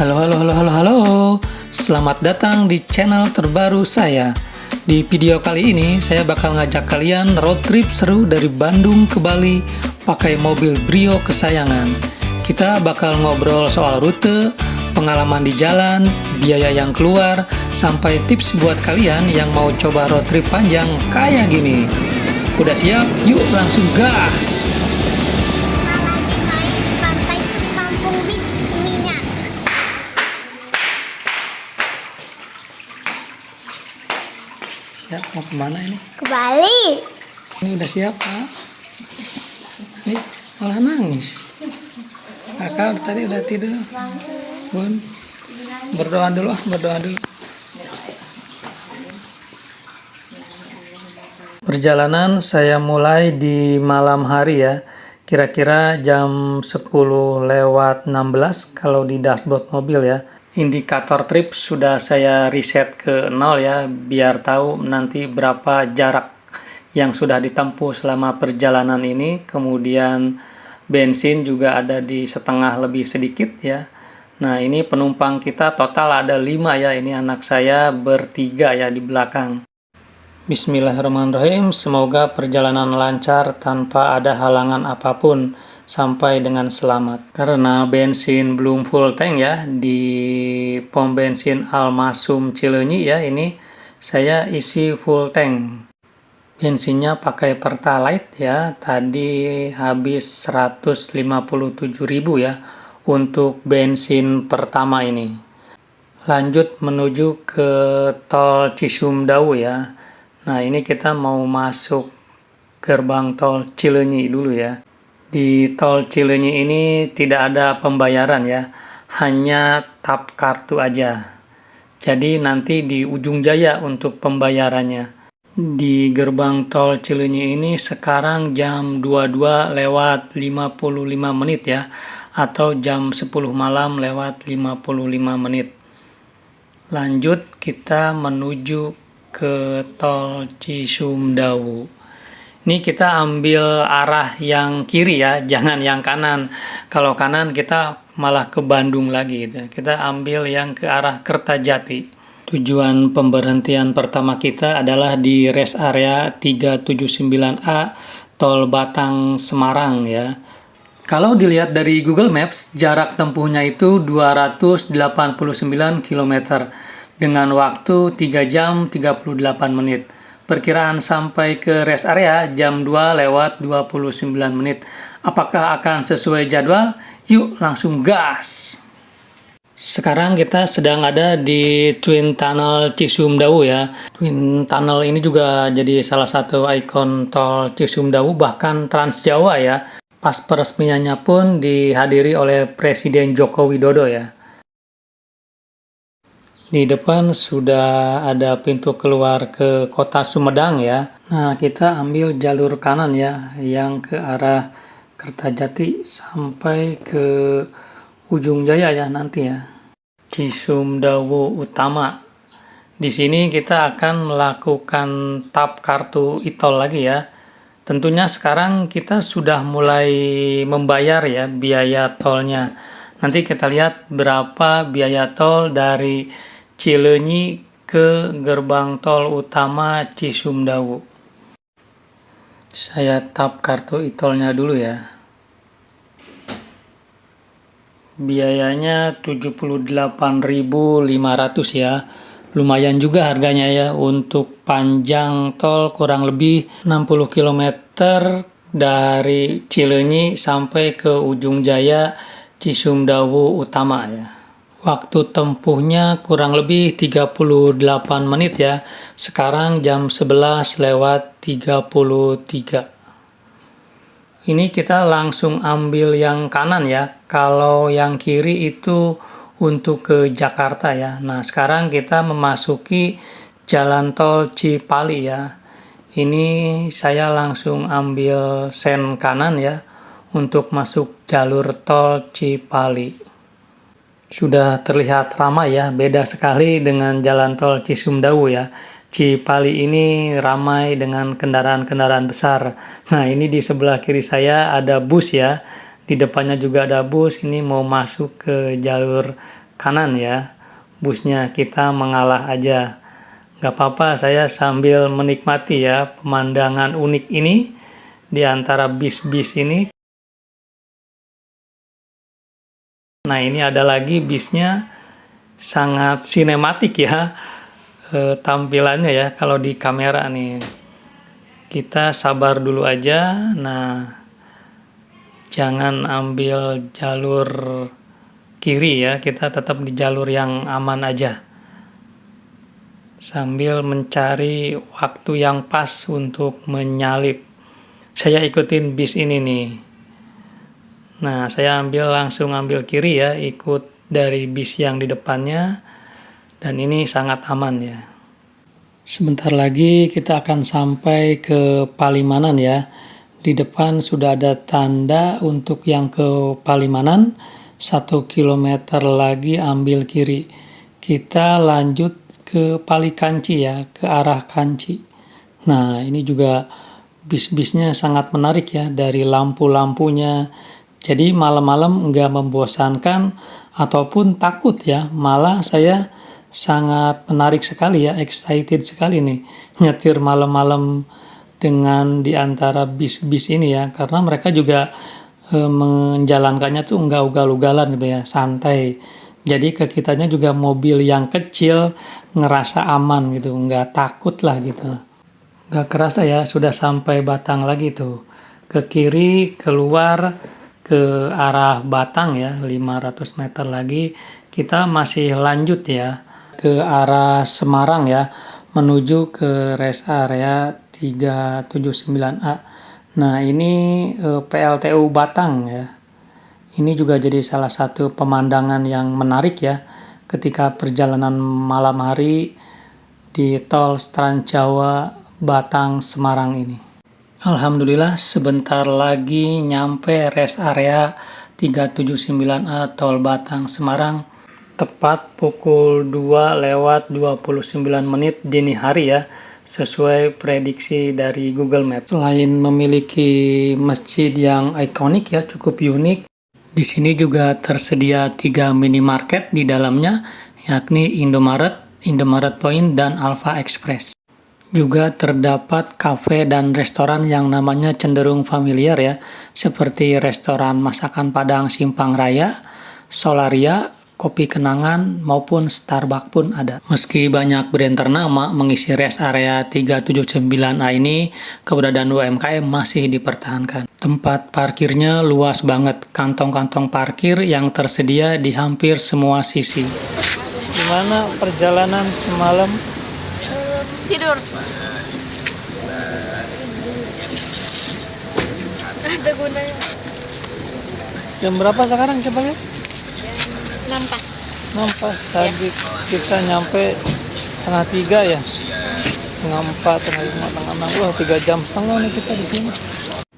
Halo, halo, halo, halo, halo. Selamat datang di channel terbaru saya. Di video kali ini, saya bakal ngajak kalian road trip seru dari Bandung ke Bali pakai mobil Brio kesayangan. Kita bakal ngobrol soal rute, pengalaman di jalan, biaya yang keluar, sampai tips buat kalian yang mau coba road trip panjang kayak gini. Udah siap? Yuk langsung gas! Ya, mau kemana ini? Ke Bali. Ini udah siap, Pak? Ini malah nangis. Kakak tadi udah tidur. Bun, berdoa dulu, berdoa dulu. Perjalanan saya mulai di malam hari ya. Kira-kira jam 10:16 kalau di dashboard mobil ya. Indikator trip sudah saya reset ke 0 ya, biar tahu nanti berapa jarak yang sudah ditempuh selama perjalanan ini. Kemudian bensin juga ada di setengah lebih sedikit ya. Nah, ini penumpang kita total ada 5 ya, ini anak saya bertiga ya di belakang. Bismillahirrahmanirrahim, semoga perjalanan lancar tanpa ada halangan apapun sampai dengan selamat. Karena bensin belum full tank ya di pom bensin Almasum Cileunyi ya, ini saya isi full tank. Bensinnya pakai Pertalite ya, tadi habis 157.000 ya untuk bensin pertama ini. Lanjut menuju ke tol Cisumdawu ya. Nah, ini kita mau masuk gerbang tol Cileunyi dulu ya. Di tol Cileunyi ini tidak ada pembayaran ya, hanya tap kartu aja. Jadi nanti di ujung jaya untuk pembayarannya. Di gerbang tol Cileunyi ini sekarang jam 22:55 menit ya, atau jam 10 malam lewat 55 menit. Lanjut kita menuju ke tol Cisumdawu. Ini kita ambil arah yang kiri ya, jangan yang kanan. Kalau kanan kita malah ke Bandung lagi gitu. Kita ambil yang ke arah Kertajati. Tujuan pemberhentian pertama kita adalah di rest area 379A Tol Batang Semarang ya. Kalau dilihat dari Google Maps, jarak tempuhnya itu 289 km dengan waktu 3 jam 38 menit. Perkiraan sampai ke rest area jam 2:29 menit. Apakah akan sesuai jadwal? Yuk langsung gas! Sekarang kita sedang ada di Twin Tunnel Cisumdawu ya. Twin Tunnel ini juga jadi salah satu ikon tol Cisumdawu, bahkan Trans Jawa ya. Pas peresmiannya pun dihadiri oleh Presiden Joko Widodo ya. Di depan sudah ada pintu keluar ke kota Sumedang ya. Nah, kita ambil jalur kanan ya, yang ke arah Kertajati sampai ke ujung jaya ya nanti ya. Cisumdawu Utama. Di sini kita akan melakukan tap kartu e-tol lagi ya. Tentunya sekarang kita sudah mulai membayar ya biaya tolnya. Nanti kita lihat berapa biaya tol dari Cileunyi ke gerbang tol utama Cisumdawu. Saya tap kartu e-tolnya dulu ya. Biayanya 78.500 ya. Lumayan juga harganya ya untuk panjang tol kurang lebih 60 km dari Cileunyi sampai ke ujung jaya Cisumdawu Utama ya. Waktu tempuhnya kurang lebih 38 menit ya. Sekarang jam 11:33. Ini kita langsung ambil yang kanan ya. Kalau yang kiri itu untuk ke Jakarta ya. Nah, sekarang kita memasuki jalan tol Cipali ya. Ini saya langsung ambil sen kanan ya untuk masuk jalur tol Cipali. Sudah terlihat ramai ya, beda sekali dengan jalan tol Cisumdawu ya. Cipali ini ramai dengan kendaraan-kendaraan besar. Nah, ini di sebelah kiri saya ada bus ya. Di depannya juga ada bus, ini mau masuk ke jalur kanan ya. Busnya kita mengalah aja. Gak apa-apa, saya sambil menikmati ya pemandangan unik ini di antara bis-bis ini. Nah, ini ada lagi bisnya sangat sinematik ya tampilannya ya kalau di kamera nih. Kita sabar dulu aja. Nah, jangan ambil jalur kiri ya, kita tetap di jalur yang aman aja. Sambil mencari waktu yang pas untuk menyalip. Saya ikutin bis ini nih. Nah, saya langsung ambil kiri ya, ikut dari bis yang di depannya, dan ini sangat aman ya. Sebentar lagi kita akan sampai ke Palimanan ya. Di depan sudah ada tanda untuk yang ke Palimanan, 1 kilometer lagi ambil kiri. Kita lanjut ke Palikanci ya, ke arah Kanci. Nah, ini juga bis-bisnya sangat menarik ya, dari lampu-lampunya. Jadi malam-malam nggak membosankan ataupun takut ya, malah saya sangat menarik sekali ya, excited sekali nih nyetir malam-malam dengan di antara bis-bis ini ya, karena mereka juga menjalankannya tuh nggak ugal-ugalan gitu ya, santai. Jadi ke kitanya juga mobil yang kecil ngerasa aman gitu, nggak takut lah gitu. Nggak kerasa ya, sudah sampai Batang lagi tuh. Ke kiri keluar ke arah Batang ya, 500 meter lagi kita masih lanjut ya ke arah Semarang ya, menuju ke rest area 379A. Nah, ini PLTU Batang ya. Ini juga jadi salah satu pemandangan yang menarik ya ketika perjalanan malam hari di tol Trans Jawa Batang Semarang ini. Alhamdulillah sebentar lagi nyampe rest area 379A tol Batang Semarang, tepat pukul 2:29 dini hari ya, sesuai prediksi dari Google Maps. Selain memiliki masjid yang ikonik ya, cukup unik, di sini juga tersedia 3 minimarket di dalamnya, yakni Indomaret, Indomaret Point, dan Alfa Express. Juga terdapat kafe dan restoran yang namanya cenderung familiar ya, seperti restoran masakan Padang Simpang Raya, Solaria, Kopi Kenangan, maupun Starbucks pun ada. Meski banyak brand ternama mengisi rest area 379A ini, keberadaan UMKM masih dipertahankan. Tempat parkirnya luas banget, kantong-kantong parkir yang tersedia di hampir semua sisi. Gimana perjalanan semalam? Tidur. Ada gunanya. Jam berapa sekarang coba lihat? Nampas. Nampas tadi kita nyampe 2:30 ya. 3:30, 3:30, 3:30. Wah, 3,5 jam nih kita di sini.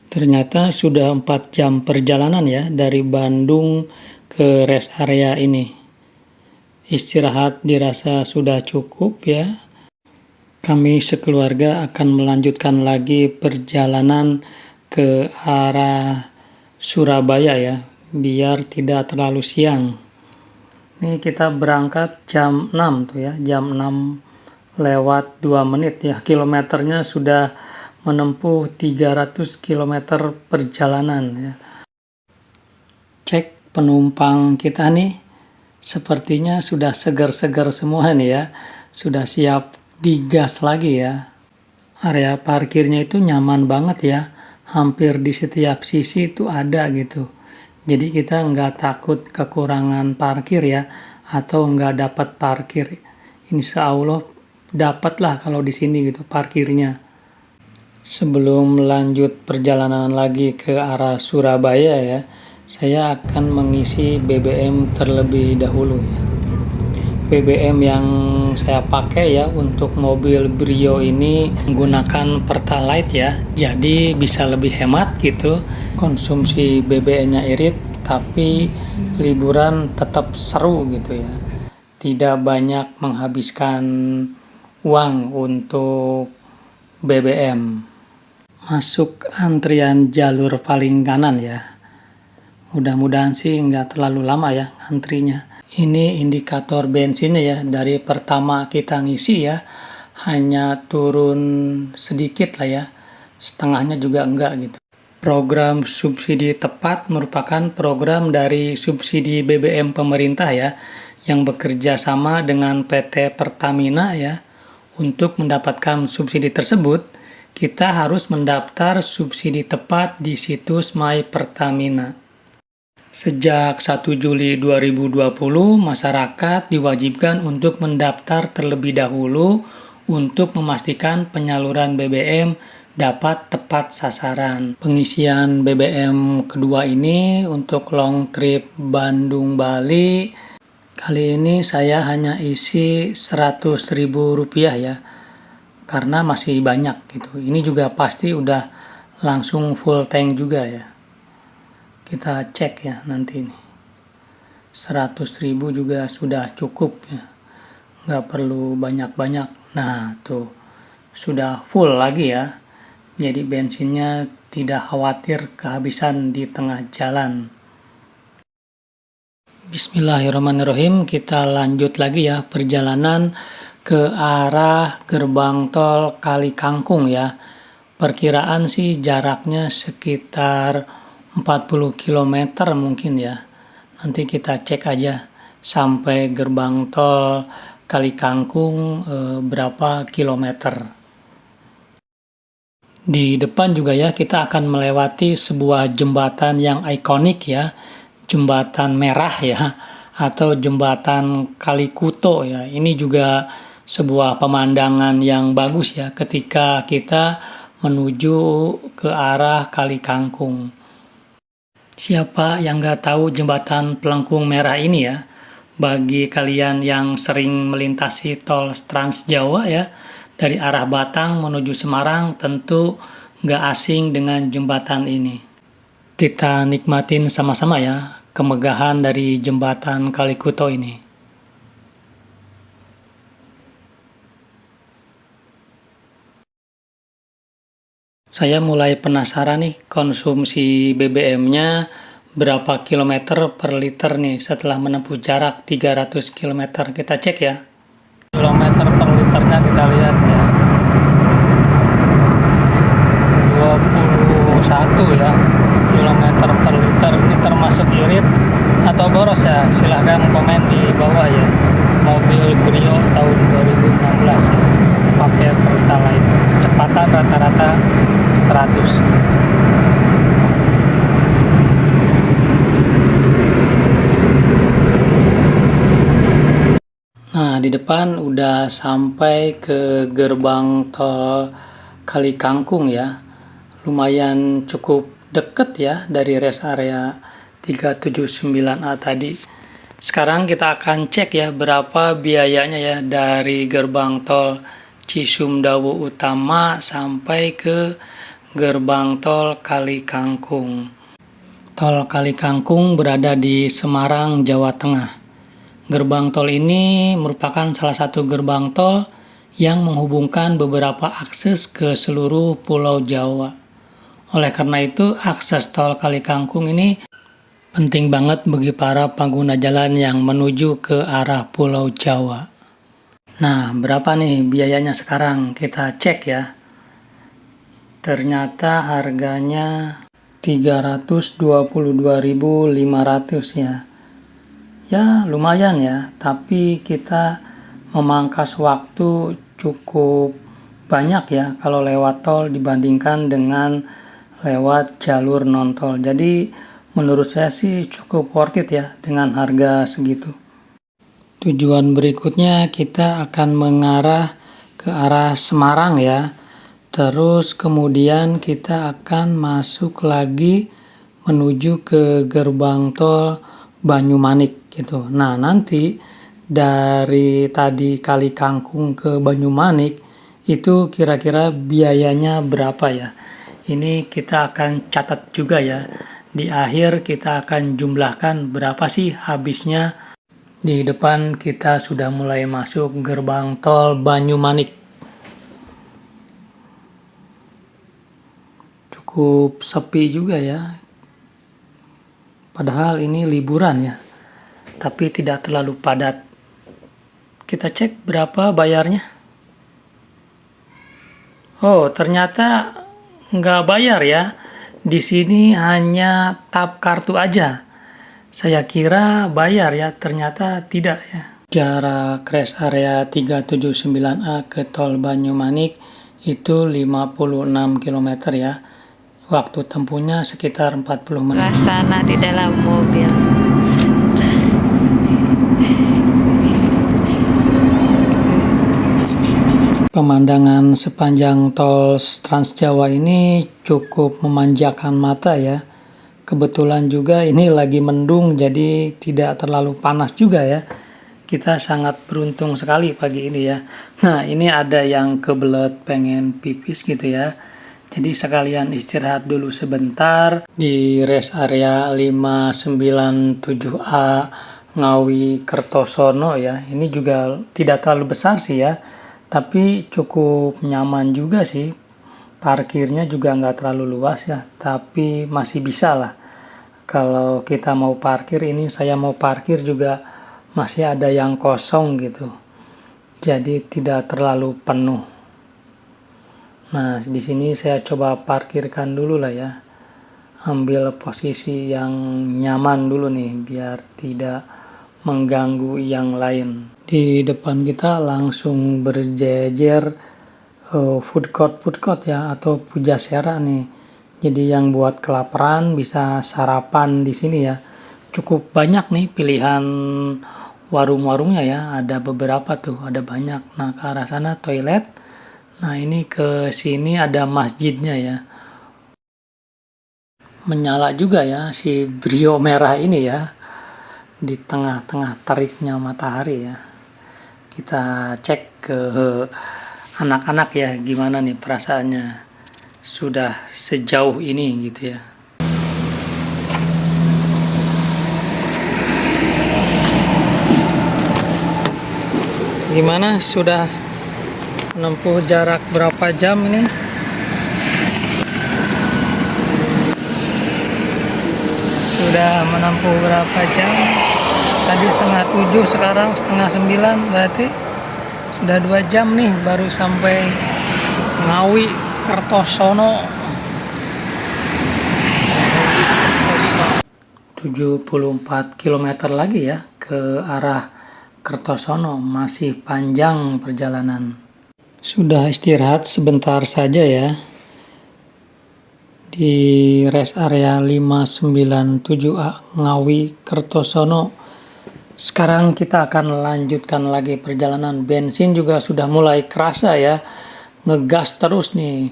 Ternyata sudah 4 jam perjalanan ya dari Bandung ke rest area ini. Istirahat dirasa sudah cukup ya. Kami sekeluarga akan melanjutkan lagi perjalanan ke arah Surabaya ya, biar tidak terlalu siang. Ini kita berangkat jam 6 tuh ya, jam 6:02 ya. Kilometernya sudah menempuh 300 km perjalanan ya. Cek penumpang kita nih, sepertinya sudah segar-segar semua nih ya, sudah siap digas lagi ya. Area parkirnya itu nyaman banget ya, hampir di setiap sisi itu ada gitu. Jadi kita nggak takut kekurangan parkir ya, atau nggak dapat parkir. Insya Allah dapat lah kalau di sini gitu parkirnya. Sebelum lanjut perjalanan lagi ke arah Surabaya ya, saya akan mengisi BBM terlebih dahulu ya. BBM yang saya pakai ya untuk mobil Brio ini menggunakan Pertalite ya, jadi bisa lebih hemat gitu. Konsumsi BBM-nya irit, tapi liburan tetap seru gitu ya. Tidak banyak menghabiskan uang untuk BBM. Masuk antrian jalur paling kanan ya. Mudah-mudahan sih nggak terlalu lama ya antrinya. Ini indikator bensinnya ya, dari pertama kita ngisi ya, hanya turun sedikit lah ya, setengahnya juga enggak gitu. Program subsidi tepat merupakan program dari subsidi BBM pemerintah ya, yang bekerja sama dengan PT Pertamina ya. Untuk mendapatkan subsidi tersebut, kita harus mendaftar subsidi tepat di situs My Pertamina. Sejak 1 Juli 2020, masyarakat diwajibkan untuk mendaftar terlebih dahulu untuk memastikan penyaluran BBM dapat tepat sasaran. Pengisian BBM kedua ini untuk long trip Bandung-Bali. Kali ini saya hanya isi Rp100.000 ya, karena masih banyak gitu. Ini juga pasti udah langsung full tank juga ya. Kita cek ya nanti ini. 100.000 juga sudah cukup ya. Nggak perlu banyak-banyak. Nah tuh, sudah full lagi ya. Jadi bensinnya tidak khawatir kehabisan di tengah jalan. Bismillahirrahmanirrahim, kita lanjut lagi ya perjalanan ke arah gerbang tol Kali Kangkung ya. Perkiraan sih jaraknya sekitar 40 km mungkin ya. Nanti kita cek aja sampai gerbang tol Kali Kangkung berapa kilometer. Di depan juga ya kita akan melewati sebuah jembatan yang ikonik ya. Jembatan merah ya, atau jembatan Kali Kuto ya. Ini juga sebuah pemandangan yang bagus ya ketika kita menuju ke arah Kali Kangkung. Siapa yang nggak tahu jembatan Pelengkung Merah ini ya? Bagi kalian yang sering melintasi tol Trans Jawa ya, dari arah Batang menuju Semarang tentu nggak asing dengan jembatan ini. Kita nikmatin sama-sama ya kemegahan dari jembatan Kali Kuto ini. Saya mulai penasaran nih konsumsi BBM-nya berapa kilometer per liter nih setelah menempuh jarak 300 km. Kita cek ya. Kilometer per liternya kita lihat ya. 21 ya kilometer per liter. Ini termasuk irit atau boros ya? Silahkan komen di bawah ya. Mobil Brio tahun 2016 ya, pakai Pertalite. Kecepatan rata-rata 100. Nah, di depan udah sampai ke gerbang tol Kali Kangkung ya. Lumayan cukup deket ya dari rest area 379A tadi. Sekarang kita akan cek ya berapa biayanya ya dari gerbang tol Cisumdawu Utama sampai ke gerbang tol Kali Kangkung. Tol Kali Kangkung berada di Semarang, Jawa Tengah. Gerbang tol ini merupakan salah satu gerbang tol yang menghubungkan beberapa akses ke seluruh Pulau Jawa. Oleh karena itu, akses tol Kali Kangkung ini penting banget bagi para pengguna jalan yang menuju ke arah Pulau Jawa. Nah, berapa nih biayanya sekarang? Kita cek ya. Ternyata harganya 322.500 ya. Ya, lumayan ya, tapi kita memangkas waktu cukup banyak ya kalau lewat tol dibandingkan dengan lewat jalur non-tol. Jadi menurut saya sih cukup worth it ya dengan harga segitu. Tujuan berikutnya kita akan mengarah ke arah Semarang ya. Terus kemudian kita akan masuk lagi menuju ke gerbang tol Banyumanik gitu. Nah, nanti dari tadi Kali Kangkung ke Banyumanik itu kira-kira biayanya berapa ya? Ini kita akan catat juga ya. Di akhir kita akan jumlahkan berapa sih habisnya. Di depan kita sudah mulai masuk gerbang tol Banyumanik. Cukup sepi juga ya. Padahal ini liburan ya. tapi tidak terlalu padat. Kita cek berapa bayarnya. Oh, ternyata nggak bayar ya. Di sini hanya tap kartu aja. Saya kira bayar ya, ternyata tidak ya. Jarak rest area 379A ke tol Banyumanik itu 56 km ya. Waktu tempuhnya sekitar 40 menit. Suasana di dalam mobil. Pemandangan sepanjang tol Trans Jawa ini cukup memanjakan mata ya. Kebetulan juga ini lagi mendung, jadi tidak terlalu panas juga ya. Kita sangat beruntung sekali pagi ini ya. Nah, ini ada yang kebelet pengen pipis gitu ya. Jadi sekalian istirahat dulu sebentar di rest area 597A Ngawi Kertosono ya. Ini juga tidak terlalu besar sih ya, tapi cukup nyaman juga sih. Parkirnya juga nggak terlalu luas ya, tapi masih bisa lah. Kalau kita mau parkir, ini saya mau parkir juga masih ada yang kosong gitu. Jadi tidak terlalu penuh. Nah, di sini saya coba parkirkan dulu lah ya. Ambil posisi yang nyaman dulu nih, biar tidak mengganggu yang lain. Di depan kita langsung berjejer food court ya, atau pujasera nih. Jadi yang buat kelaparan bisa sarapan di sini ya. Cukup banyak nih pilihan warung-warungnya ya. Ada beberapa tuh, ada banyak. Nah, ke arah sana toilet. Nah, ini ke sini ada masjidnya ya. Menyala juga ya si brio merah ini ya. Di tengah-tengah teriknya matahari ya. Kita cek ke anak-anak ya, gimana nih perasaannya sudah sejauh ini gitu ya. Gimana, sudah menempuh jarak berapa jam ini? Sudah menempuh berapa jam? Tadi 6:30, sekarang 8:30, berarti sudah 2 jam nih baru sampai Ngawi Kertosono. 74 km lagi ya ke arah Kertosono, masih panjang perjalanan. Sudah istirahat sebentar saja ya di rest area 597A Ngawi Kertosono. Sekarang kita akan lanjutkan lagi perjalanan. Bensin juga sudah mulai kerasa ya, ngegas terus nih,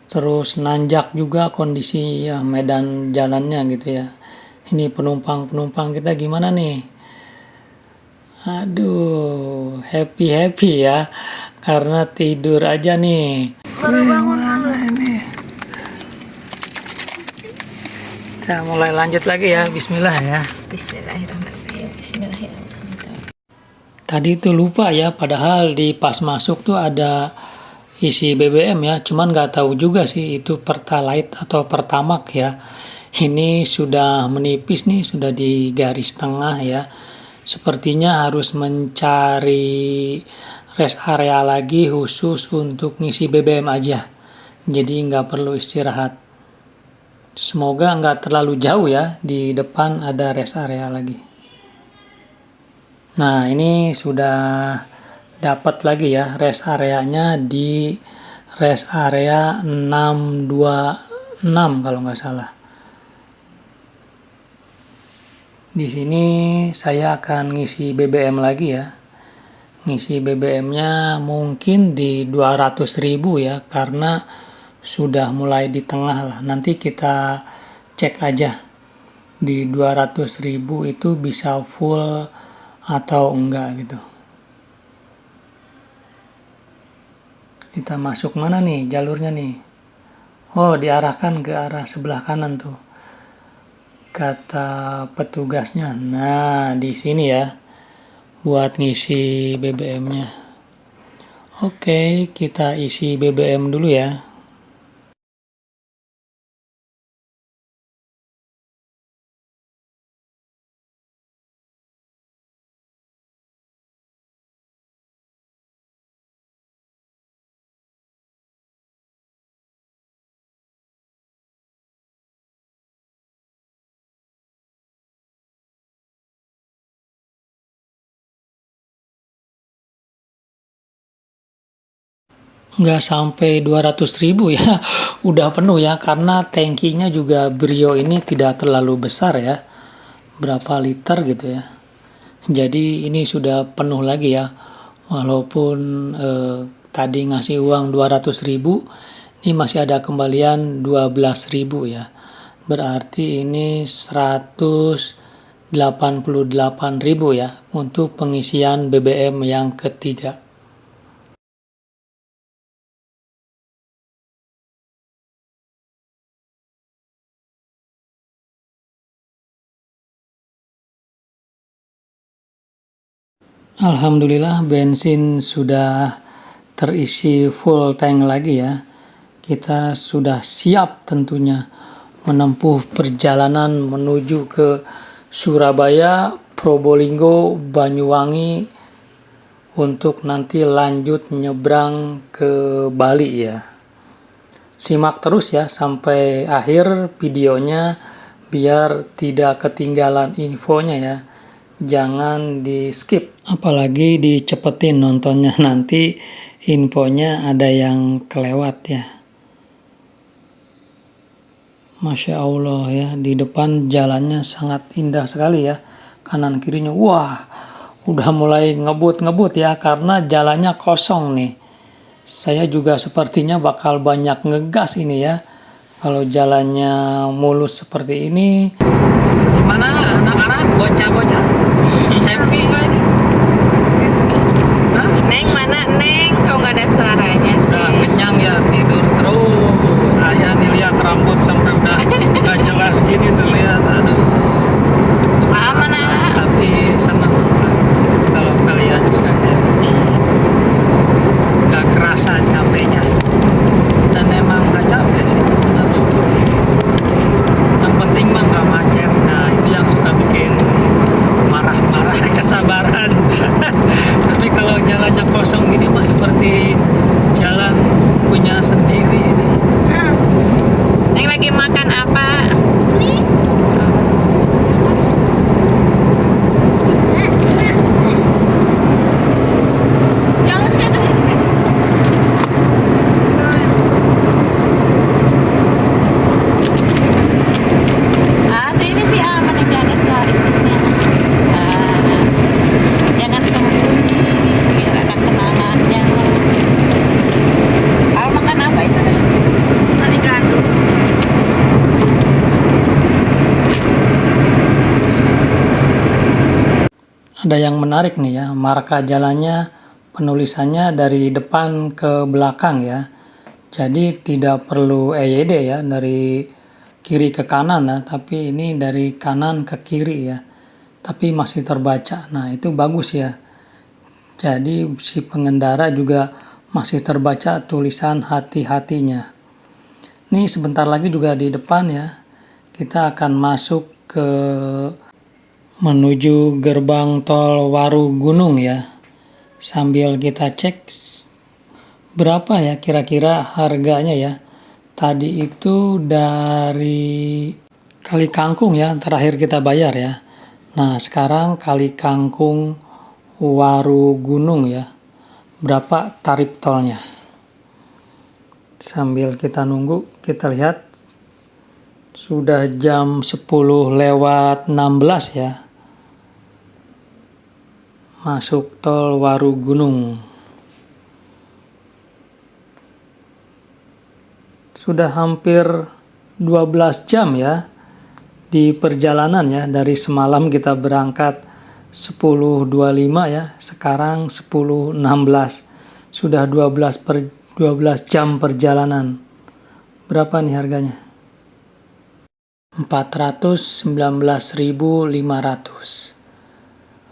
terus nanjak juga kondisi ya, medan jalannya gitu ya. Ini penumpang kita gimana nih? Aduh, happy ya, karena tidur aja nih. Baru bangun dulu. Kita mulai lanjut lagi ya, bismillah ya. Bismillahirrahmanirrahim. Bismillahirrahmanirrahim. Tadi tuh lupa ya, padahal di pas masuk tuh ada isi BBM ya, cuman nggak tahu juga sih itu Pertalite atau Pertamax ya. Ini sudah menipis nih, sudah di garis tengah ya. Sepertinya harus mencari rest area lagi khusus untuk ngisi BBM aja. Jadi nggak perlu istirahat. Semoga nggak terlalu jauh ya, di depan ada rest area lagi. Nah, ini sudah dapat lagi ya rest areanya di rest area 626 kalau nggak salah. Di sini saya akan ngisi BBM lagi ya. Ngisi BBM-nya mungkin di 200.000 ya, karena sudah mulai di tengah lah. Nanti kita cek aja di 200.000 itu bisa full atau enggak gitu. Kita masuk mana nih jalurnya nih? Oh, diarahkan ke arah sebelah kanan tuh, kata petugasnya. Nah, di sini ya buat ngisi BBM-nya. Oke, kita isi BBM dulu ya. nggak sampai 200.000 ya, udah penuh ya, karena tangkinya juga Brio ini tidak terlalu besar ya, berapa liter gitu ya. Jadi ini sudah penuh lagi ya, walaupun tadi ngasih uang 200.000, ini masih ada kembalian 12.000 ya. Berarti ini 188.000 ya untuk pengisian BBM yang ketiga. Alhamdulillah bensin sudah terisi full tank lagi ya. Kita sudah siap tentunya menempuh perjalanan menuju ke Surabaya, Probolinggo, Banyuwangi untuk nanti lanjut nyebrang ke Bali ya. Simak terus ya sampai akhir videonya biar tidak ketinggalan infonya ya. Jangan di skip, apalagi dicepetin nontonnya, nanti infonya ada yang kelewat ya. Masya Allah ya, di depan jalannya sangat indah sekali ya, kanan kirinya wah udah mulai ngebut-ngebut ya, karena jalannya kosong nih. Saya juga sepertinya bakal banyak ngegas ini ya, kalau jalannya mulus seperti ini. Gimana anak-anak, bocah-bocah? Happy nggak ini? Hah? Neng mana Neng? Kok nggak ada suaranya sih? Udah kenyang ya, tidur terus. Saya nih lihat rambut sampai udah nggak jelas gini terlihat. Aduh. Mana? Tapi senang kalau kalian juga happy. Nggak kerasa capeknya. Dan emang nggak capek sih sebenarnya. Yang penting mah nggak macet. Nah itu yang suka bikin marah-marah kesabaran. Tapi kalau jalannya kosong gini mah seperti jalan punya sendiri ini. Neng lagi makan apa? Ini sih aman yang gak ada suara itunya. Jangan sembunyi, biar ada kenangannya. Kalau makan apa itu teh? Sari gandum. Ada yang menarik nih ya, marka jalannya penulisannya dari depan ke belakang ya. Jadi tidak perlu EYD ya, dari kiri ke kanan ya, tapi ini dari kanan ke kiri ya. Tapi masih terbaca. Nah, itu bagus ya. Jadi si pengendara juga masih terbaca tulisan hati-hatinya. Nih sebentar lagi juga di depan ya. Kita akan masuk ke menuju gerbang tol Warugunung ya. Sambil kita cek berapa ya kira-kira harganya ya. Tadi itu dari Kali Kangkung ya, terakhir kita bayar ya. Nah, sekarang Kali Kangkung Warugunung ya. Berapa tarif tolnya? Sambil kita nunggu, kita lihat sudah jam 10 lewat 16 ya. Masuk tol Warugunung. Sudah hampir 12 jam ya di perjalanan ya. Dari semalam kita berangkat 10.25 ya, sekarang 10.16. Sudah 12 jam perjalanan. Berapa nih harganya? 419.500.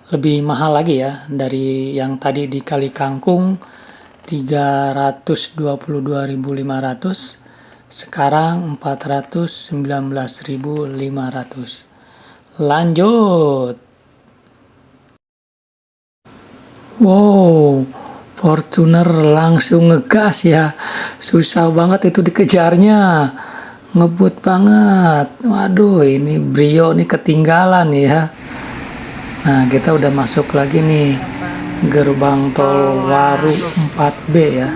Lebih mahal lagi ya dari yang tadi di Kali Kangkung 322.500. Sekarang 419.500. Lanjut. Wow, Fortuner langsung ngegas ya. Susah banget itu dikejarnya. Ngebut banget. Waduh, ini Brio nih ketinggalan ya. Nah, kita udah masuk lagi nih gerbang tol Waru 4B ya.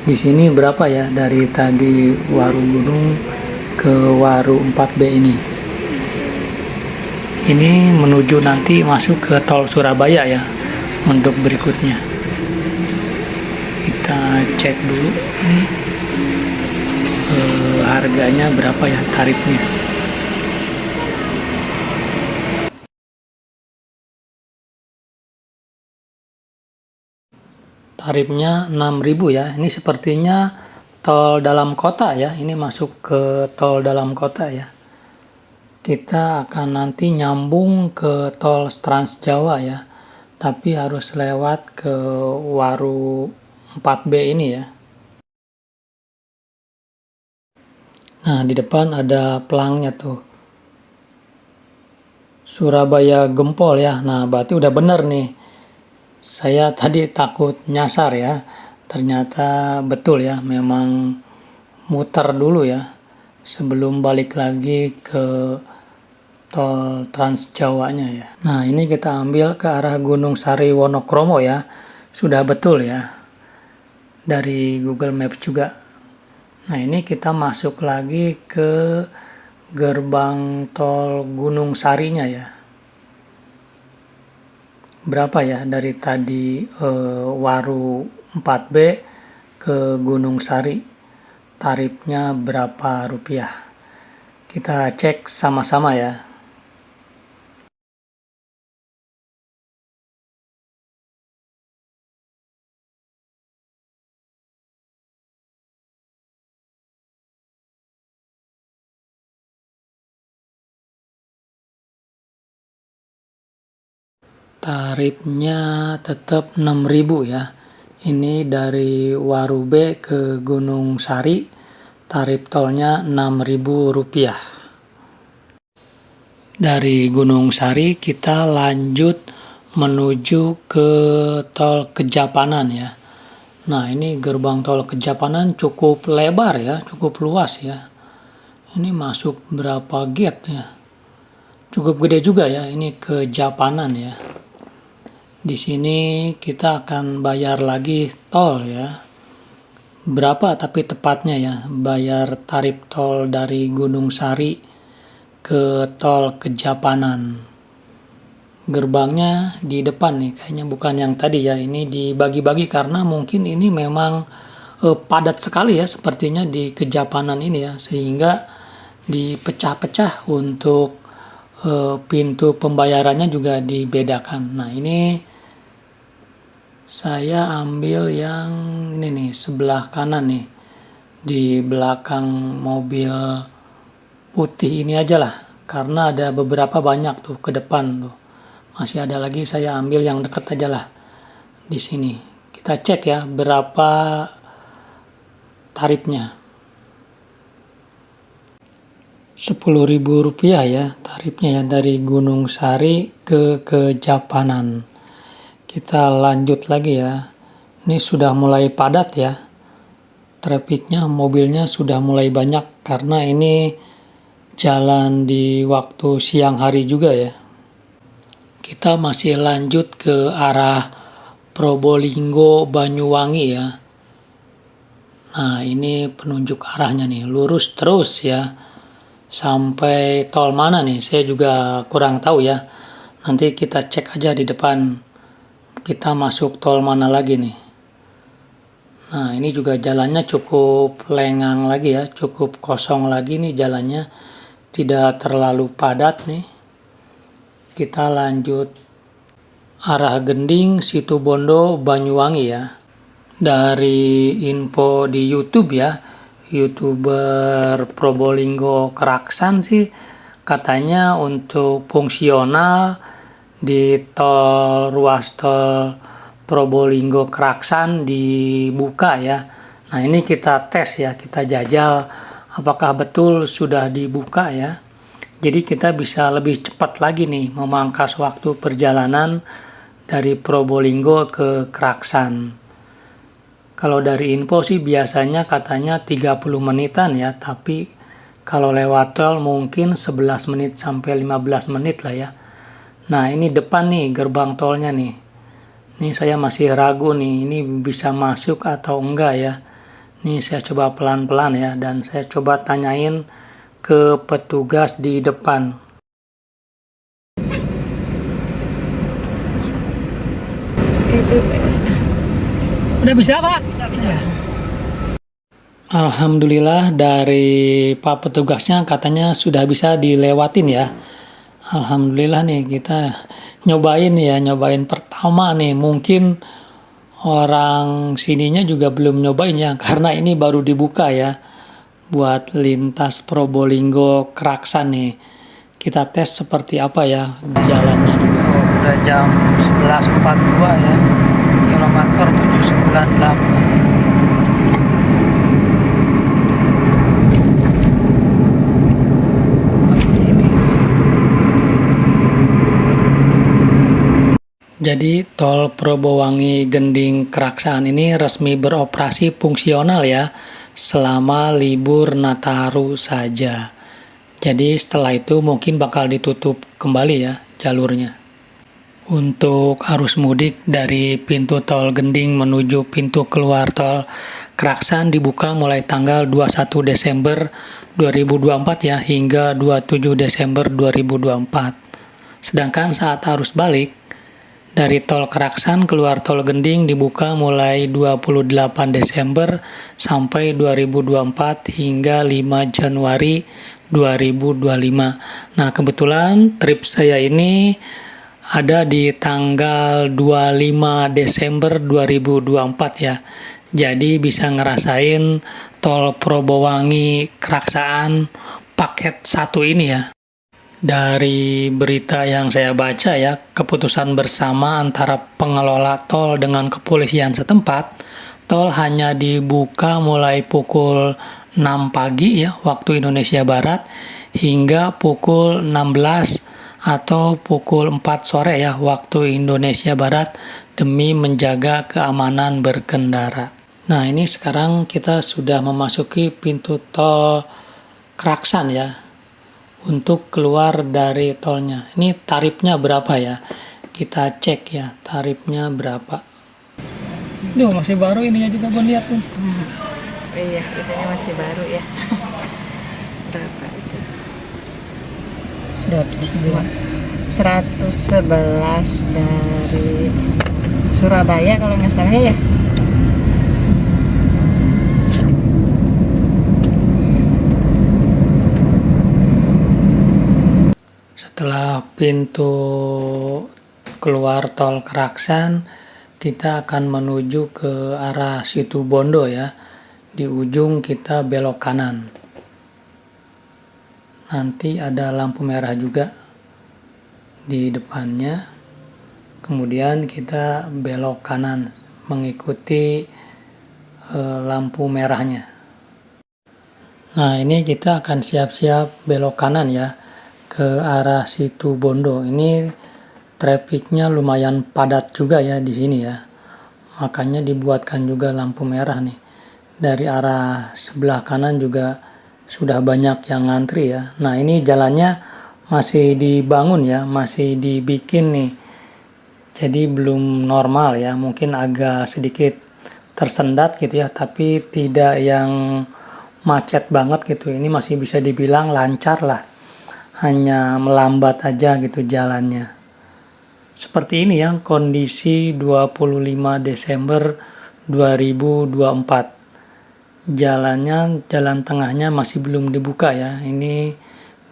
Di sini berapa ya dari tadi Waru Gunung ke Waru 4B ini? Ini menuju nanti masuk ke tol Surabaya ya untuk berikutnya. Kita cek dulu nih harganya berapa ya tarifnya. Tarifnya 6.000 ya. Ini sepertinya tol dalam kota ya. Ini masuk ke tol dalam kota ya. Kita akan nanti nyambung ke tol Trans Jawa ya. Tapi harus lewat ke Waru 4B ini ya. Nah, di depan ada pelangnya tuh. Surabaya Gempol ya. Nah, berarti udah bener nih. Saya tadi takut nyasar ya. Ternyata betul ya, memang muter dulu ya sebelum balik lagi ke tol Trans Jawanya ya. Nah, ini kita ambil ke arah Gunung Sari Wonokromo ya. Sudah betul ya. Dari Google Maps juga. Nah, ini kita masuk lagi ke gerbang tol Gunung Sarinya ya. Berapa ya dari tadi Waru 4B ke Gunung Sari? Tarifnya berapa rupiah? Kita cek sama-sama ya. Tarifnya tetap 6.000 ya. Ini dari Waru B ke Gunung Sari, tarif tolnya Rp6.000. Dari Gunung Sari kita lanjut menuju ke tol Kejapanan ya. Nah, ini gerbang tol Kejapanan cukup lebar ya, cukup luas ya. Ini masuk berapa gate ya? Cukup gede juga ya, ini Kejapanan ya. Di sini kita akan bayar lagi tol ya. Berapa tapi tepatnya ya, bayar tarif tol dari Gunung Sari ke tol Kejapanan. Gerbangnya di depan nih, kayaknya bukan yang tadi ya. Ini dibagi-bagi karena mungkin ini memang padat sekali ya sepertinya di Kejapanan ini ya, sehingga dipecah-pecah untuk pintu pembayarannya juga dibedakan. Nah, ini saya ambil yang ini nih, sebelah kanan nih. Di belakang mobil putih ini aja lah. Karena ada beberapa banyak tuh ke depan tuh. Masih ada lagi, saya ambil yang dekat aja lah. Di sini. Kita cek ya berapa tarifnya. Rp10.000 ya tarifnya ya dari Gunung Sari ke Kejapanan. Kita lanjut lagi ya. Ini sudah mulai padat ya. Trafiknya, mobilnya sudah mulai banyak karena ini jalan di waktu siang hari juga ya. Kita masih lanjut ke arah Probolinggo Banyuwangi ya. Nah, ini penunjuk arahnya nih, lurus terus ya. Sampai tol mana nih? Saya juga kurang tahu ya. Nanti kita cek aja di depan. Kita masuk tol mana lagi nih. Nah, ini juga jalannya cukup lengang lagi ya, cukup kosong lagi nih jalannya. Tidak terlalu padat nih. Kita lanjut arah Gending, Situbondo, Banyuwangi ya. Dari info di YouTube ya, YouTuber Probolinggo Keraksan sih katanya untuk fungsional di tol ruas tol Probolinggo Keraksan dibuka ya. Nah, ini kita tes ya, kita jajal apakah betul sudah dibuka ya. Jadi kita bisa lebih cepat lagi nih memangkas waktu perjalanan dari Probolinggo ke Keraksan. Kalau dari info sih biasanya katanya 30 menitan ya, tapi kalau lewat tol mungkin 11 menit sampai 15 menit lah ya. Nah, ini depan nih gerbang tolnya nih. Ini saya masih ragu nih, ini bisa masuk atau enggak ya. Nih saya coba pelan-pelan ya, dan saya coba tanyain ke petugas di depan. Itu Udah bisa, Pak? Ya. Alhamdulillah dari Pak petugasnya katanya sudah bisa dilewatin ya. Alhamdulillah nih kita nyobain pertama nih. Mungkin orang sininya juga belum nyobain ya, karena ini baru dibuka ya buat lintas Probolinggo Keraksan nih. Kita tes seperti apa ya jalannya juga. Oh, udah jam 11.42 ya. Kilometer 798. Jadi tol Probowangi Gending Keraksaan ini resmi beroperasi fungsional ya selama libur Nataru saja. Jadi setelah itu mungkin bakal ditutup kembali ya jalurnya. Untuk arus mudik dari pintu tol Gending menuju pintu keluar tol Keraksaan dibuka mulai tanggal 21 Desember 2024 ya hingga 27 Desember 2024. Sedangkan saat arus balik dari tol Keraksan keluar tol Gending dibuka mulai 28 Desember sampai 2024 hingga 5 Januari 2025. Nah, kebetulan trip saya ini ada di tanggal 25 Desember 2024 ya. Jadi bisa ngerasain tol Probowangi Keraksaan paket 1 ini ya. Dari berita yang saya baca ya, keputusan bersama antara pengelola tol dengan kepolisian setempat, tol hanya dibuka mulai pukul 6 pagi ya, waktu Indonesia Barat, hingga pukul 16 atau pukul 4 sore ya, waktu Indonesia Barat, demi menjaga keamanan berkendara. Nah, ini sekarang kita sudah memasuki pintu tol Keraksan ya. Untuk keluar dari tolnya. Ini tarifnya berapa ya? Kita cek ya, tarifnya berapa. Duh, masih baru ininya juga gue lihat tuh. iya, katanya masih baru ya. Berapa itu? 111 dari Surabaya kalau nggak salah ya. Setelah pintu keluar tol Keraksan, kita akan menuju ke arah Situbondo ya. Di ujung kita belok kanan. Nanti ada lampu merah juga di depannya. Kemudian kita belok kanan mengikuti lampu merahnya. Nah, ini kita akan siap-siap belok kanan ya ke arah Situbondo. Ini trafficnya lumayan padat juga ya di sini ya. Makanya dibuatkan juga lampu merah nih. Dari arah sebelah kanan juga sudah banyak yang ngantri ya. Nah, ini jalannya masih dibangun ya, masih dibikin nih. Jadi belum normal ya, mungkin agak sedikit tersendat gitu ya, tapi tidak yang macet banget gitu. Ini masih bisa dibilang lancar lah. Hanya melambat aja gitu jalannya. Seperti ini ya kondisi 25 Desember 2024. Jalan tengahnya masih belum dibuka ya. Ini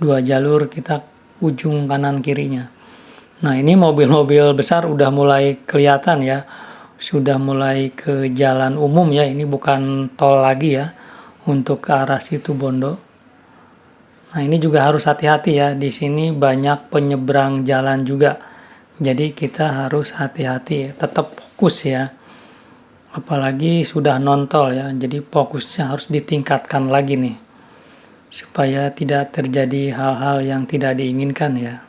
2 jalur, kita ujung kanan kirinya. Nah, ini mobil-mobil besar udah mulai kelihatan ya. Sudah mulai ke jalan umum ya. Ini bukan tol lagi ya untuk ke arah Situbondo. Nah, ini juga harus hati-hati ya. Di sini banyak penyeberang jalan juga. Jadi kita harus hati-hati, tetap fokus ya. Apalagi sudah non-tol ya. Jadi fokusnya harus ditingkatkan lagi nih. Supaya tidak terjadi hal-hal yang tidak diinginkan ya.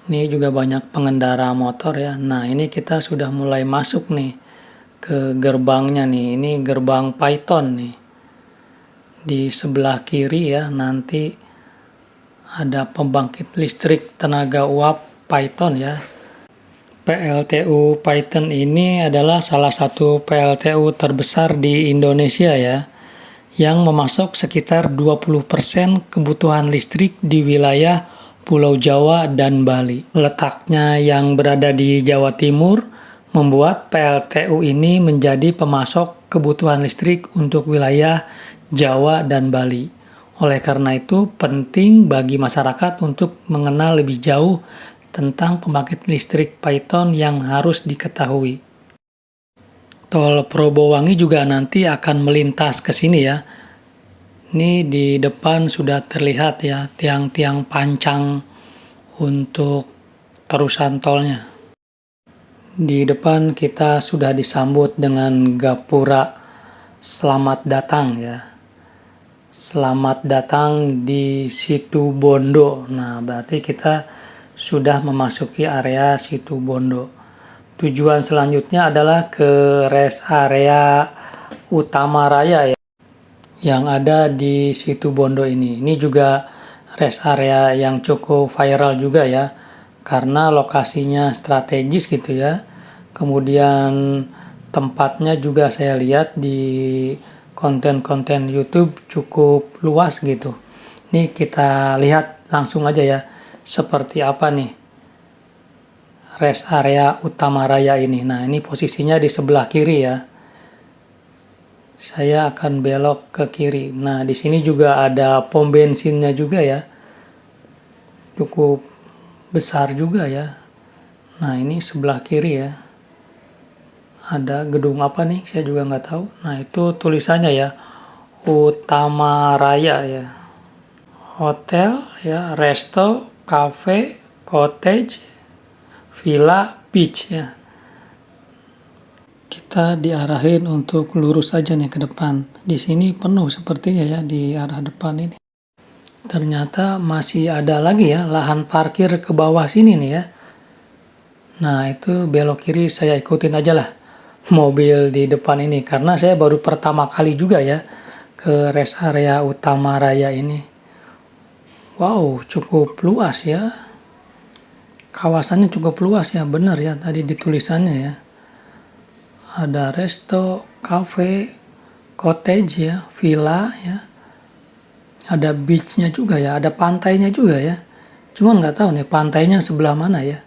Ini juga banyak pengendara motor ya. Nah, ini kita sudah mulai masuk nih ke gerbangnya nih. Ini gerbang Python nih. Di sebelah kiri ya nanti ada pembangkit listrik tenaga uap Python ya. PLTU Python ini adalah salah satu PLTU terbesar di Indonesia ya, yang memasok sekitar 20% kebutuhan listrik di wilayah Pulau Jawa dan Bali. Letaknya yang berada di Jawa Timur membuat PLTU ini menjadi pemasok kebutuhan listrik untuk wilayah Jawa dan Bali. Oleh karena itu, penting bagi masyarakat untuk mengenal lebih jauh tentang pembangkit listrik Python yang harus diketahui. Tol Probowangi juga nanti akan melintas ke sini ya. Ini di depan sudah terlihat ya tiang-tiang pancang untuk terusan tolnya. Di depan kita sudah disambut dengan gapura selamat datang ya. Selamat datang di Situ Bondo. Nah, berarti kita sudah memasuki area Situ Bondo. Tujuan selanjutnya adalah ke rest area Utama Raya ya, yang ada di Situ Bondo ini. Ini juga rest area yang cukup viral juga ya, karena lokasinya strategis gitu ya. Kemudian tempatnya juga saya lihat di konten-konten YouTube cukup luas gitu. Ini kita lihat langsung aja ya, seperti apa nih rest area Utama Raya ini. Nah, ini posisinya di sebelah kiri ya. Saya akan belok ke kiri. Nah, di sini juga ada pom bensinnya juga ya. Cukup besar juga ya. Nah, ini sebelah kiri ya. Ada gedung apa nih? Saya juga nggak tahu. Nah, itu tulisannya ya, Utama Raya ya. Hotel ya, resto, cafe, cottage, villa, beach ya. Kita diarahin untuk lurus aja nih ke depan. Di sini penuh sepertinya ya di arah depan ini. Ternyata masih ada lagi ya lahan parkir ke bawah sini nih ya. Nah, itu belok kiri saya ikutin aja lah mobil di depan ini, karena saya baru pertama kali juga ya ke rest area Utama Raya ini. Wow, cukup luas ya. Kawasannya cukup luas ya, benar ya tadi ditulisannya ya. Ada resto, cafe, cottage ya, villa ya. Ada beachnya juga ya, ada pantainya juga ya. Cuman nggak tahu nih pantainya sebelah mana ya.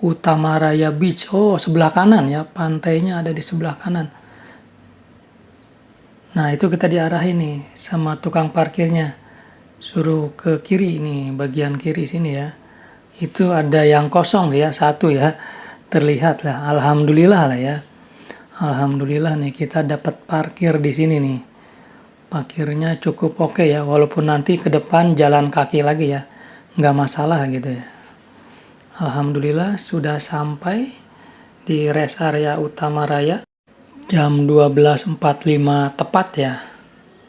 Utama Raya Beach, oh sebelah kanan ya, pantainya ada di sebelah kanan. Nah, itu kita diarahin nih sama tukang parkirnya. Suruh ke kiri nih, bagian kiri sini ya. Itu ada yang kosong ya, satu ya. Terlihat lah, alhamdulillah lah ya. Alhamdulillah nih kita dapat parkir di sini nih. Parkirnya cukup oke ya, walaupun nanti ke depan jalan kaki lagi ya. Nggak masalah gitu ya. Alhamdulillah sudah sampai di rest area Utama Raya. Jam 12.45 tepat ya.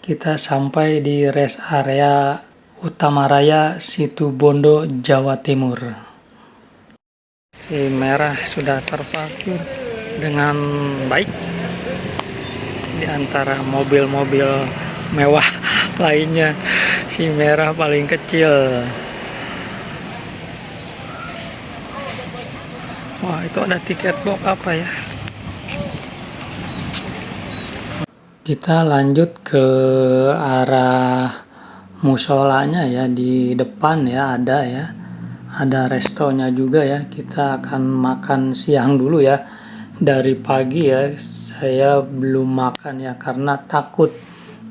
Kita sampai di rest area Utama Raya Situ Bondo, Jawa Timur. Si merah sudah terparkir dengan baik di antara mobil-mobil mewah lainnya. Si merah paling kecil. Wah, itu ada tiket box apa ya? Kita lanjut ke arah musolanya ya, di depan ya ada ya. Ada restonya juga ya. Kita akan makan siang dulu ya. Dari pagi ya saya belum makan ya, karena takut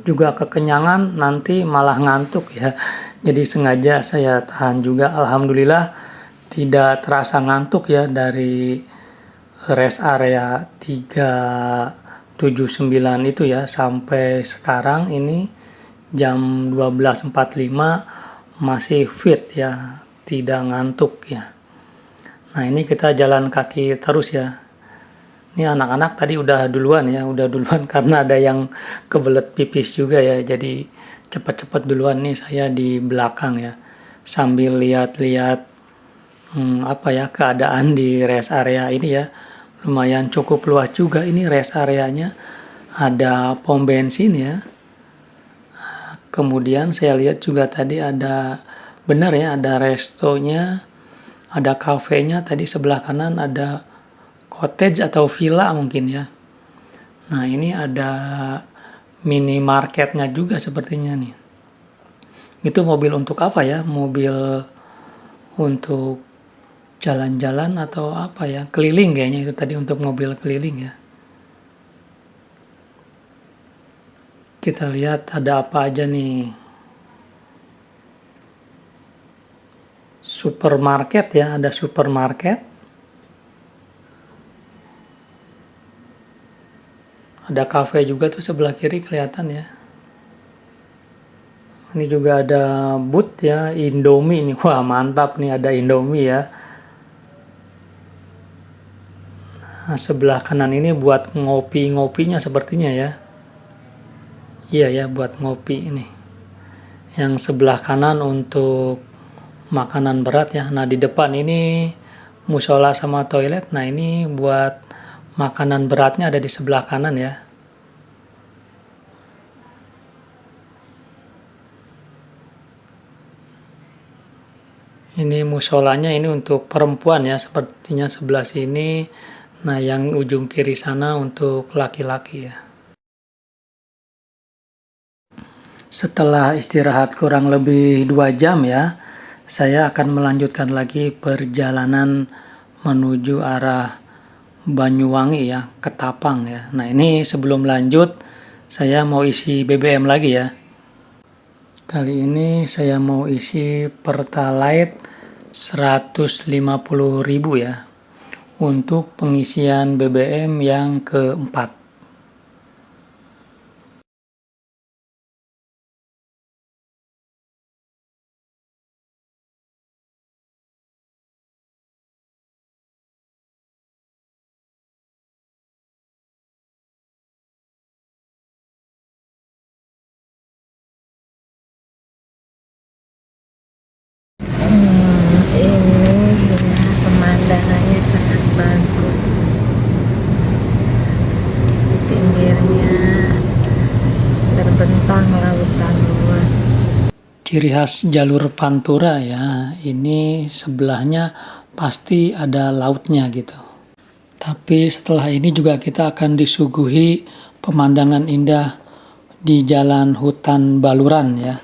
juga kekenyangan nanti malah ngantuk ya. Jadi sengaja saya tahan juga. Alhamdulillah tidak terasa ngantuk ya dari rest area 379 itu ya sampai sekarang ini jam 12.45 masih fit ya, tidak ngantuk ya. Nah, ini kita jalan kaki terus ya. Ini anak-anak tadi udah duluan karena ada yang kebelet pipis juga ya. Jadi cepat-cepat duluan nih saya di belakang ya. Sambil lihat-lihat keadaan di rest area ini ya. Lumayan cukup luas juga ini rest areanya. Ada pom bensin ya. Kemudian saya lihat juga tadi ada, benar ya, ada restonya, ada kafenya, tadi sebelah kanan ada cottage atau villa mungkin ya. Nah ini ada minimarketnya juga sepertinya nih. Itu mobil untuk apa ya? Mobil untuk jalan-jalan atau apa ya? Keliling kayaknya itu tadi, untuk mobil keliling ya. Kita lihat ada apa aja nih. Supermarket ya, ada supermarket. Ada cafe juga tuh sebelah kiri kelihatan ya. Ini juga ada booth ya, Indomie nih. Wah, mantap nih ada Indomie ya. Nah, sebelah kanan ini buat ngopi-ngopinya sepertinya ya. Iya ya, buat ngopi ini. Yang sebelah kanan untuk makanan berat ya. Nah, di depan ini musola sama toilet. Nah, ini buat makanan beratnya ada di sebelah kanan ya. Ini musolanya ini untuk perempuan ya, sepertinya sebelah sini. Nah, yang ujung kiri sana untuk laki-laki ya. Setelah istirahat kurang lebih 2 jam ya, saya akan melanjutkan lagi perjalanan menuju arah Banyuwangi ya, Ketapang ya. Nah ini sebelum lanjut, saya mau isi BBM lagi ya. Kali ini saya mau isi Pertalite 150.000 ya, untuk pengisian BBM yang keempat. Ini ya, pemandangannya sangat bagus. Di pinggirnya terbentang lautan luas. Ciri khas jalur Pantura ya, ini sebelahnya pasti ada lautnya gitu. Tapi setelah ini juga kita akan disuguhi pemandangan indah di jalan hutan Baluran ya.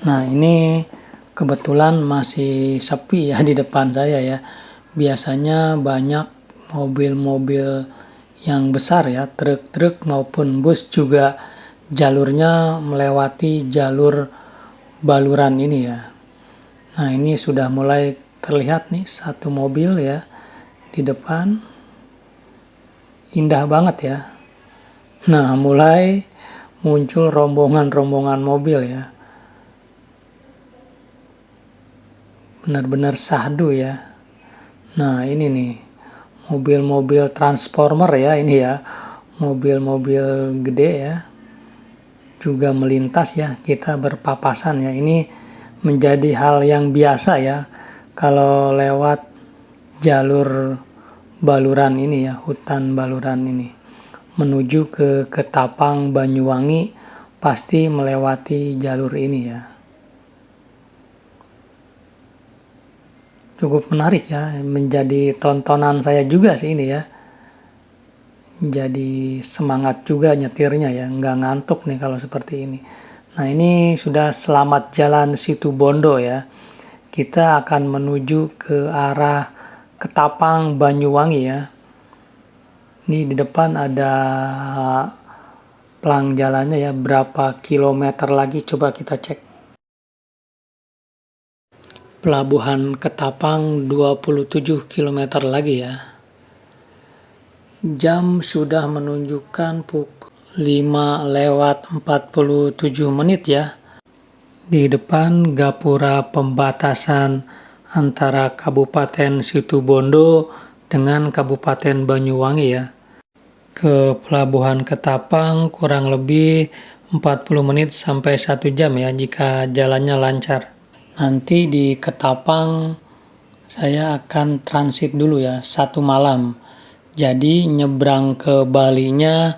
Nah ini kebetulan masih sepi ya di depan saya ya. Biasanya banyak mobil-mobil yang besar ya, truk-truk maupun bus juga jalurnya melewati jalur Baluran ini ya. Nah ini sudah mulai terlihat nih satu mobil ya di depan. Indah banget ya. Nah mulai muncul rombongan-rombongan mobil ya. Benar-benar syahdu ya. Nah ini nih mobil-mobil transformer ya ini ya. Mobil-mobil gede ya. Juga melintas ya, kita berpapasan ya. Ini menjadi hal yang biasa ya kalau lewat jalur Baluran ini ya, hutan Baluran ini. Menuju ke Ketapang Banyuwangi pasti melewati jalur ini ya. Cukup menarik ya, menjadi tontonan saya juga sih ini ya. Jadi semangat juga nyetirnya ya, nggak ngantuk nih kalau seperti ini. Nah ini sudah selamat jalan Situbondo ya. Kita akan menuju ke arah Ketapang Banyuwangi ya. Ini di depan ada pelang jalannya ya, berapa kilometer lagi coba kita cek. Pelabuhan Ketapang 27 km lagi ya. Jam sudah menunjukkan pukul 5:47 ya. Di depan gapura pembatasan antara Kabupaten Situbondo dengan Kabupaten Banyuwangi ya. Ke Pelabuhan Ketapang kurang lebih 40 menit sampai 1 jam ya jika jalannya lancar. Nanti di Ketapang saya akan transit dulu ya 1 malam. Jadi nyebrang ke Balinya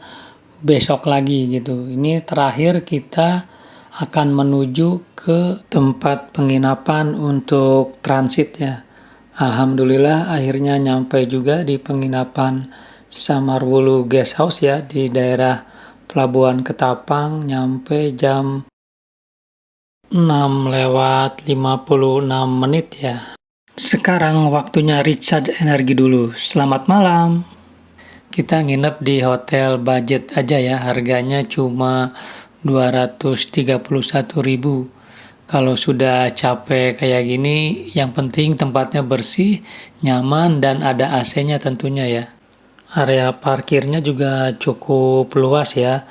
besok lagi gitu. Ini terakhir kita akan menuju ke tempat penginapan untuk transit ya. Alhamdulillah akhirnya nyampe juga di penginapan Samarwulu Guest House ya di daerah Pelabuhan Ketapang, nyampe jam 6:56 ya. Sekarang waktunya recharge energi dulu. Selamat malam. Kita nginep di hotel budget aja ya, harganya cuma 231.000. Kalau sudah capek kayak gini, yang penting tempatnya bersih, nyaman, dan ada AC-nya tentunya ya. Area parkirnya juga cukup luas ya.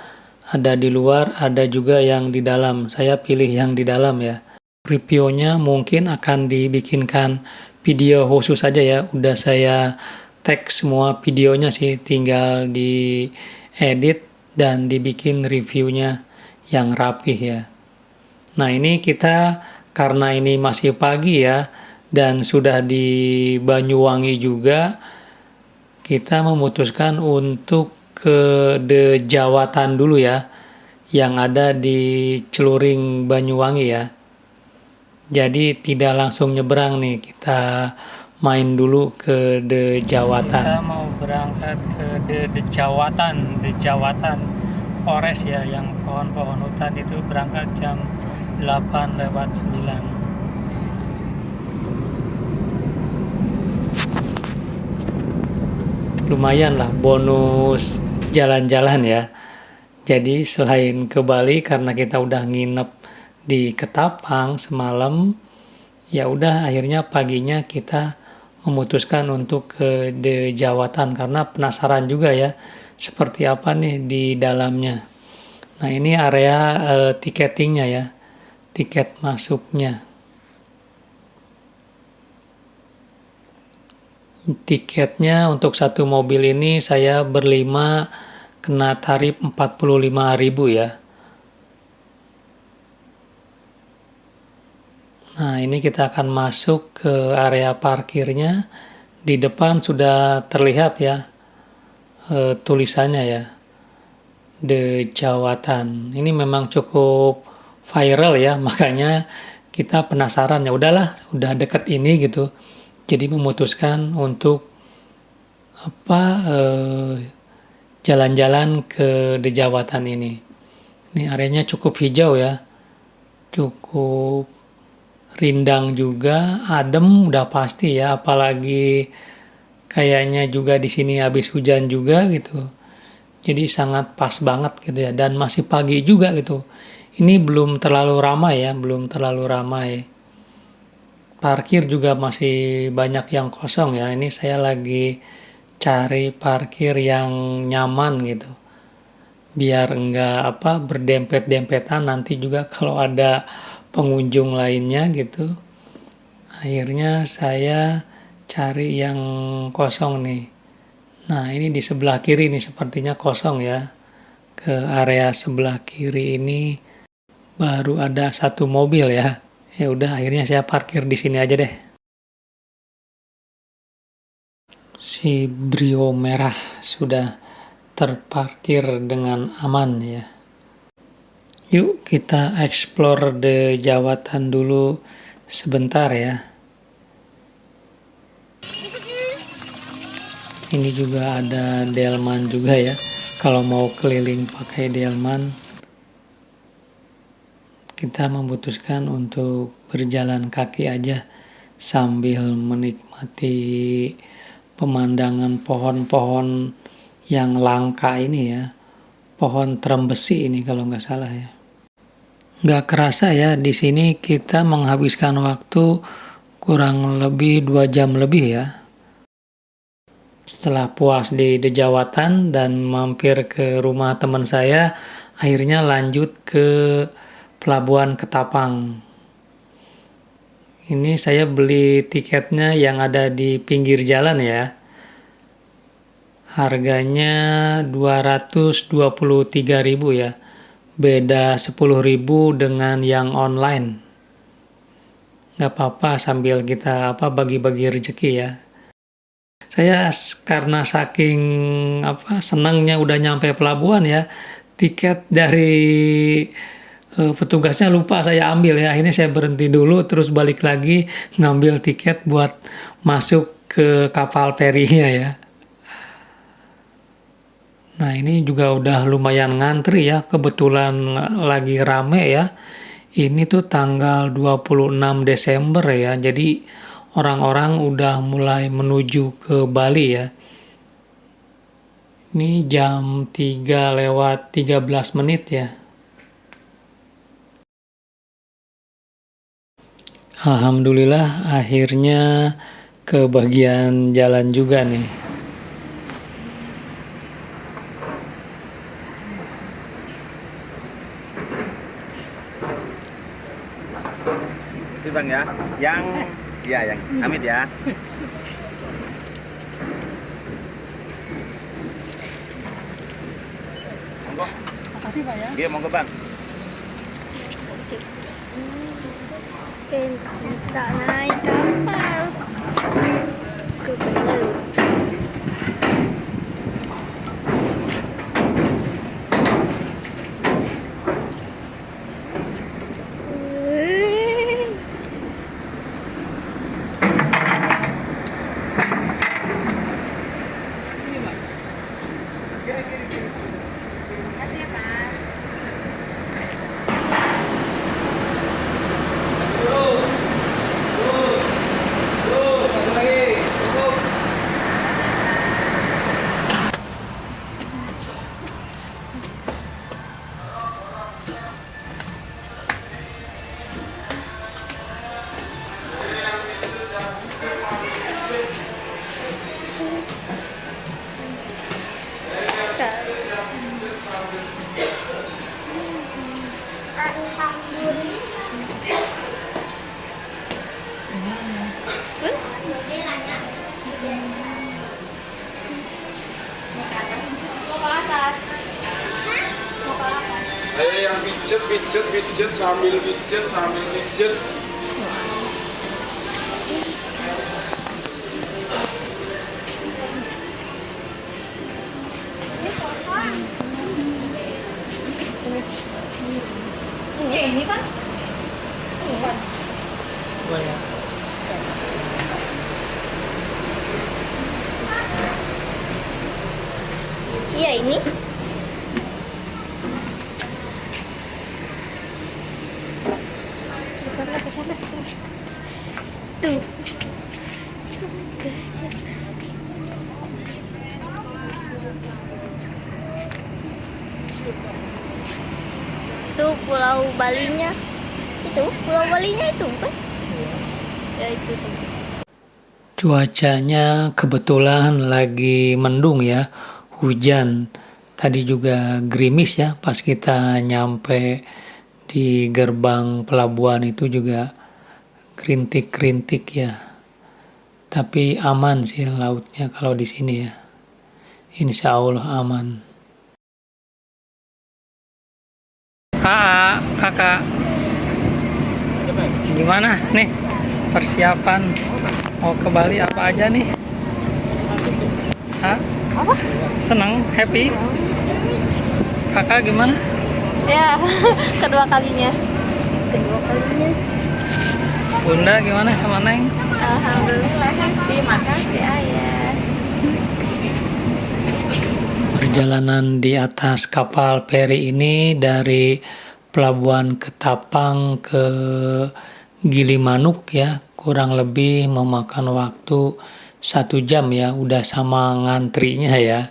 Ada di luar, ada juga yang di dalam. Saya pilih yang di dalam ya. Reviewnya mungkin akan dibikinkan video khusus aja ya. Udah saya tag semua videonya sih, tinggal diedit dan dibikin reviewnya yang rapih ya. Nah ini kita karena ini masih pagi ya dan sudah di Banyuwangi juga, kita memutuskan untuk ke Dejawatan dulu ya, yang ada di Celuring Banyuwangi ya. Jadi tidak langsung nyebrang nih, kita main dulu ke Dejawatan. Kita mau berangkat ke Dejawatan Forest ya, yang pohon-pohon hutan itu berangkat jam 8:09. Lumayan lah bonus jalan-jalan ya. Jadi selain ke Bali karena kita udah nginep di Ketapang semalam, ya udah akhirnya paginya kita memutuskan untuk ke Dejawatan karena penasaran juga ya seperti apa nih di dalamnya. Nah ini area tiketingnya ya, tiket masuknya. Tiketnya untuk satu mobil ini saya berlima kena tarif 45.000 ya. Nah ini kita akan masuk ke area parkirnya. Di depan sudah terlihat ya tulisannya ya, Dejawatan. Ini memang cukup viral ya, makanya kita penasaran, ya udahlah, udah deket ini gitu. Jadi memutuskan untuk jalan-jalan ke Dejawatan ini. Ini areanya cukup hijau ya, cukup rindang juga, adem udah pasti ya, apalagi kayaknya juga di sini habis hujan juga gitu. Jadi sangat pas banget gitu ya, dan masih pagi juga gitu. Ini belum terlalu ramai ya, belum terlalu ramai. Parkir juga masih banyak yang kosong ya. Ini saya lagi cari parkir yang nyaman gitu. Biar enggak berdempet-dempetan nanti juga kalau ada pengunjung lainnya gitu. Akhirnya saya cari yang kosong nih. Nah, ini di sebelah kiri nih sepertinya kosong ya. Ke area sebelah kiri ini baru ada satu mobil ya. Ya udah akhirnya saya parkir di sini aja deh. Si Brio merah sudah terparkir dengan aman ya. Yuk kita explore Dejawatan dulu sebentar ya. Ini juga ada delman juga ya. Kalau mau keliling pakai delman, kita memutuskan untuk berjalan kaki aja sambil menikmati pemandangan pohon-pohon yang langka ini ya. Pohon trembesi ini kalau nggak salah ya. Nggak kerasa ya, di sini kita menghabiskan waktu kurang lebih 2 jam lebih ya. Setelah puas di Dejawatan dan mampir ke rumah teman saya, akhirnya lanjut ke Pelabuhan Ketapang. Ini saya beli tiketnya yang ada di pinggir jalan ya. Harganya 223.000 ya. Beda 10.000 dengan yang online. Nggak apa-apa sambil kita bagi-bagi rezeki ya. Saya karena saking senangnya udah nyampe pelabuhan ya, tiket dari petugasnya lupa saya ambil ya. Akhirnya saya berhenti dulu terus balik lagi ngambil tiket buat masuk ke kapal ferinya ya. Nah ini juga udah lumayan ngantri ya, kebetulan lagi rame ya. Ini tuh tanggal 26 Desember ya, jadi orang-orang udah mulai menuju ke Bali ya. Ini jam 3:13 ya. Alhamdulillah akhirnya ke bagian jalan juga nih. Si Bang ya, yang Amit ya. Monggo. Makasih Pak ya. Iya monggo Bang. Kita naik kapal ke Bali. Yang pijet sambil pijet. Ini kan? Bukan. Iya ini. Kesana. Tuh. Itu Pulau Balinya. Itu Pulau Balinya itu kan? Ya itu tuh. Cuacanya kebetulan lagi mendung ya, hujan. Tadi juga gerimis ya pas kita nyampe di gerbang pelabuhan itu juga gerintik-gerintik ya. Tapi aman sih lautnya kalau di sini ya. Insya Allah aman. Kakak. Gimana nih persiapan mau ke Bali apa aja nih? Hah? Apa? Senang? Happy? Kakak gimana? Ya, kedua kalinya. Bunda gimana sama Neng? Alhamdulillah happy, makasih ayah. Perjalanan di atas kapal feri ini dari Pelabuhan Ketapang ke Gilimanuk ya, kurang lebih memakan waktu 1 jam ya, udah sama ngantrinya ya.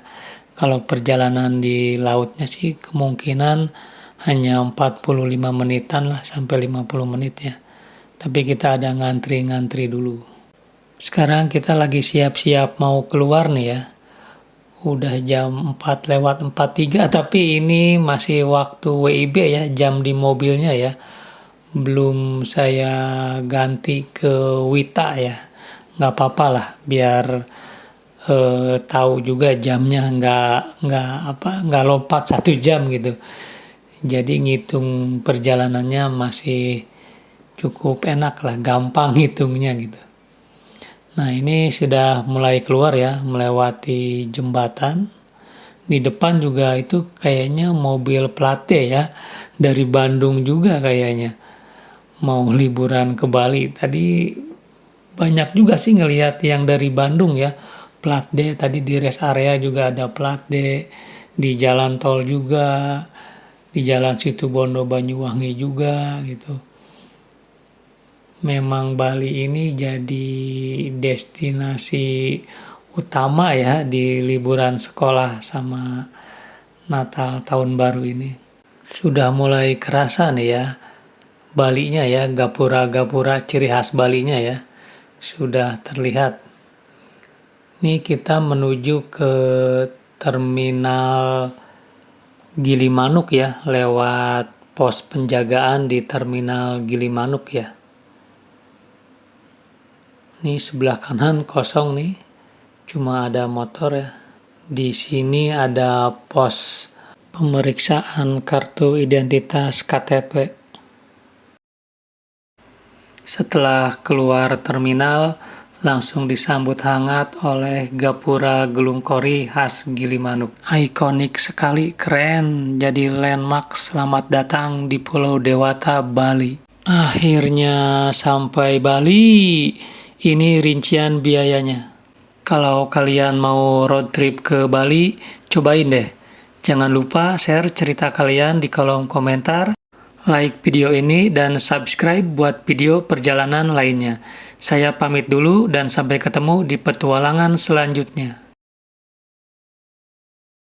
Kalau perjalanan di lautnya sih kemungkinan hanya 45 menitan lah sampai 50 menit ya. Tapi kita ada ngantri-ngantri dulu. Sekarang kita lagi siap-siap mau keluar nih ya. Udah jam 4:43 tapi ini masih waktu WIB ya, jam di mobilnya ya. Belum saya ganti ke Wita ya. Nggak apa-apa lah biar tahu juga jamnya nggak lompat 1 jam gitu. Jadi ngitung perjalanannya masih cukup enak lah, gampang hitungnya gitu. Nah ini sudah mulai keluar ya, melewati jembatan Di depan juga itu kayaknya mobil plat D ya, dari Bandung juga kayaknya. Mau liburan ke Bali. Tadi banyak juga sih ngelihat yang dari Bandung ya, plat D. Tadi di rest area juga ada plat D, di jalan tol juga, di jalan Situbondo Banyuwangi juga gitu. Memang Bali ini jadi destinasi utama ya di liburan sekolah sama Natal tahun baru ini. Sudah mulai kerasa nih ya Balinya ya, gapura-gapura ciri khas Balinya ya. Sudah terlihat. Nih kita menuju ke terminal Gilimanuk ya, lewat pos penjagaan di terminal Gilimanuk ya. Nih sebelah kanan kosong nih, cuma ada motor ya. Di sini ada pos pemeriksaan kartu identitas KTP. Setelah keluar terminal, langsung disambut hangat oleh gapura gelung kori khas Gilimanuk. Ikonik sekali, keren, jadi landmark selamat datang di Pulau Dewata, Bali. Akhirnya sampai Bali. Ini rincian biayanya. Kalau kalian mau road trip ke Bali, cobain deh. Jangan lupa share cerita kalian di kolom komentar. Like video ini dan subscribe buat video perjalanan lainnya. Saya pamit dulu dan sampai ketemu di petualangan selanjutnya.